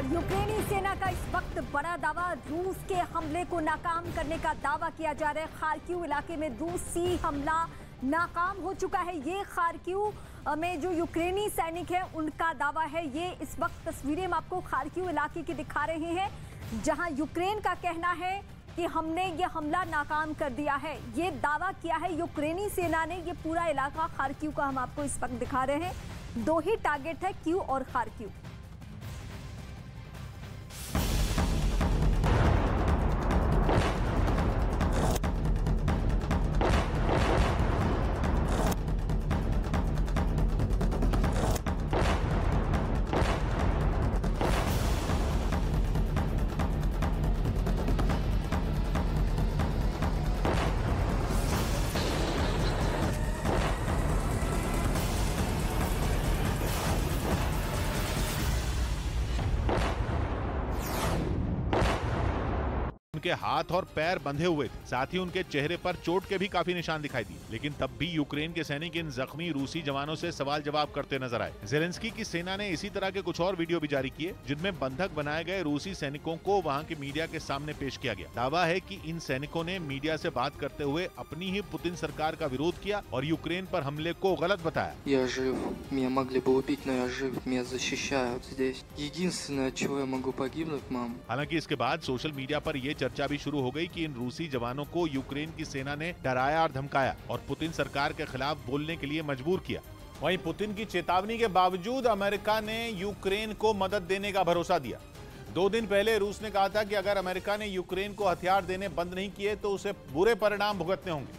और यूक्रेनी सेना का इस वक्त बड़ा दावा, रूस के हमले को नाकाम करने का दावा किया जा रहा है। खार्किव इलाके में रूसी हमला नाकाम हो चुका है। ये खार्किव में जो यूक्रेनी सैनिक हैं उनका दावा है। ये इस वक्त तस्वीरें हम आपको खार्किव इलाके की दिखा रहे हैं, जहां यूक्रेन का कहना है कि हमने ये हमला नाकाम कर दिया है। ये दावा किया है यूक्रेनी सेना ने। ये पूरा इलाका खार्किव का हम आपको इस वक्त दिखा रहे हैं। दो ही टारगेट है, कीव और खार्किव। उनके हाथ और पैर बंधे हुए थे, साथ ही उनके चेहरे पर चोट के भी काफी निशान दिखाई दिए। लेकिन तब भी यूक्रेन के सैनिक इन जख्मी रूसी जवानों से सवाल जवाब करते नजर आए। ज़ेलेंस्की की सेना ने इसी तरह के कुछ और वीडियो भी जारी किए, जिनमें बंधक बनाए गए रूसी सैनिकों को वहां के मीडिया के सामने पेश किया गया। दावा है कि इन सैनिकों ने मीडिया से बात करते हुए अपनी ही पुतिन सरकार का विरोध किया और यूक्रेन पर हमले को गलत बताया। Я жив, меня могли бы убить, но я жив, меня защищают здесь. Единственное, от чего я могу погибнуть, мам. हालांकि इसके बाद सोशल मीडिया पर यह चर्चा भी शुरू हो गई कि इन रूसी जवानों को यूक्रेन की सेना ने डराया और धमकाया और पुतिन सरकार के खिलाफ बोलने के लिए मजबूर किया। वहीं पुतिन की चेतावनी के बावजूद अमेरिका ने यूक्रेन को मदद देने का भरोसा दिया। 2 दिन पहले रूस ने कहा था कि अगर अमेरिका ने यूक्रेन को हथियार देने बंद नहीं किए तो उसे बुरे परिणाम भुगतने होंगे।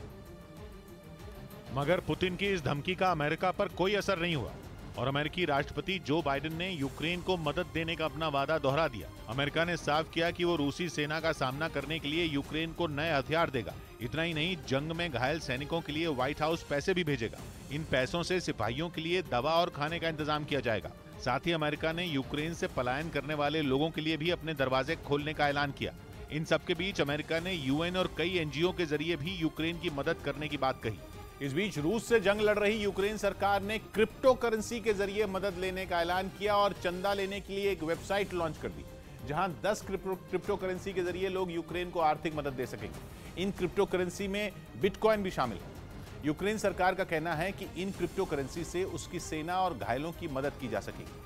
मगर पुतिन की इस धमकी का अमेरिका पर कोई असर नहीं हुआ और अमेरिकी राष्ट्रपति जो बाइडेन ने यूक्रेन को मदद देने का अपना वादा दोहरा दिया। अमेरिका ने साफ किया कि वो रूसी सेना का सामना करने के लिए यूक्रेन को नए हथियार देगा। इतना ही नहीं, जंग में घायल सैनिकों के लिए व्हाइट हाउस पैसे भी भेजेगा। इन पैसों से सिपाहियों के लिए दवा और खाने का इंतजाम किया जाएगा। साथ ही अमेरिका ने यूक्रेन से पलायन करने वाले लोगों के लिए भी अपने दरवाजे खोलने का ऐलान किया। इन सबके बीच अमेरिका ने यूएन और कई एनजीओ के जरिए भी यूक्रेन की मदद करने की बात कही। इस बीच रूस से जंग लड़ रही यूक्रेन सरकार ने क्रिप्टो करेंसी के जरिए मदद लेने का ऐलान किया और चंदा लेने के लिए एक वेबसाइट लॉन्च कर दी, जहां 10 क्रिप्टो करेंसी के जरिए लोग यूक्रेन को आर्थिक मदद दे सकेंगे। इन क्रिप्टो करेंसी में बिटकॉइन भी शामिल है। यूक्रेन सरकार का कहना है कि इन क्रिप्टो करेंसी से उसकी सेना और घायलों की मदद की जा सकेगी।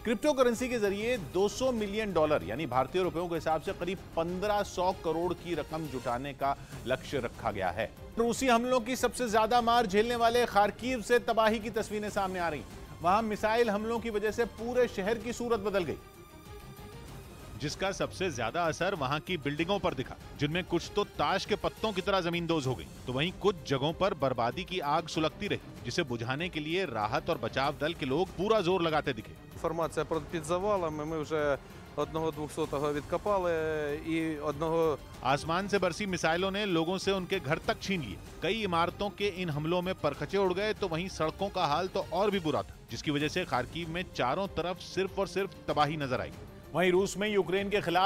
क्रिप्टो करेंसी के जरिए $200 मिलियन यानी भारतीय रुपयों के हिसाब से करीब 1500 करोड़ की रकम जुटाने का लक्ष्य रखा गया है। रूसी हमलों की सबसे ज्यादा मार झेलने वाले खार्किव से तबाही की तस्वीरें सामने आ रही। वहां मिसाइल हमलों की वजह से पूरे शहर की सूरत बदल गई, जिसका सबसे ज्यादा असर वहां की बिल्डिंगों पर दिखा, जिनमें कुछ तो ताश के पत्तों की तरह जमींदोज हो गई, तो वहीं कुछ जगहों पर बर्बादी की आग सुलगती रही, जिसे बुझाने के लिए राहत और बचाव दल के लोग पूरा जोर लगाते दिखे। Інформація про під завалами, ми вже одного 200-го відкопали і одного... आसमान से बरसी मिसाइलों ने लोगों से उनके घर तक छीन लिए। कई इमारतों के इन हमलों में परखचे उड़ गए, तो वहीं सड़कों का हाल तो और भी बुरा था, जिसकी वजह से खार्किव में चारों तरफ सिर्फ और सिर्फ तबाही नजर आई। वहीं रूस में यूक्रेन के खिलाफ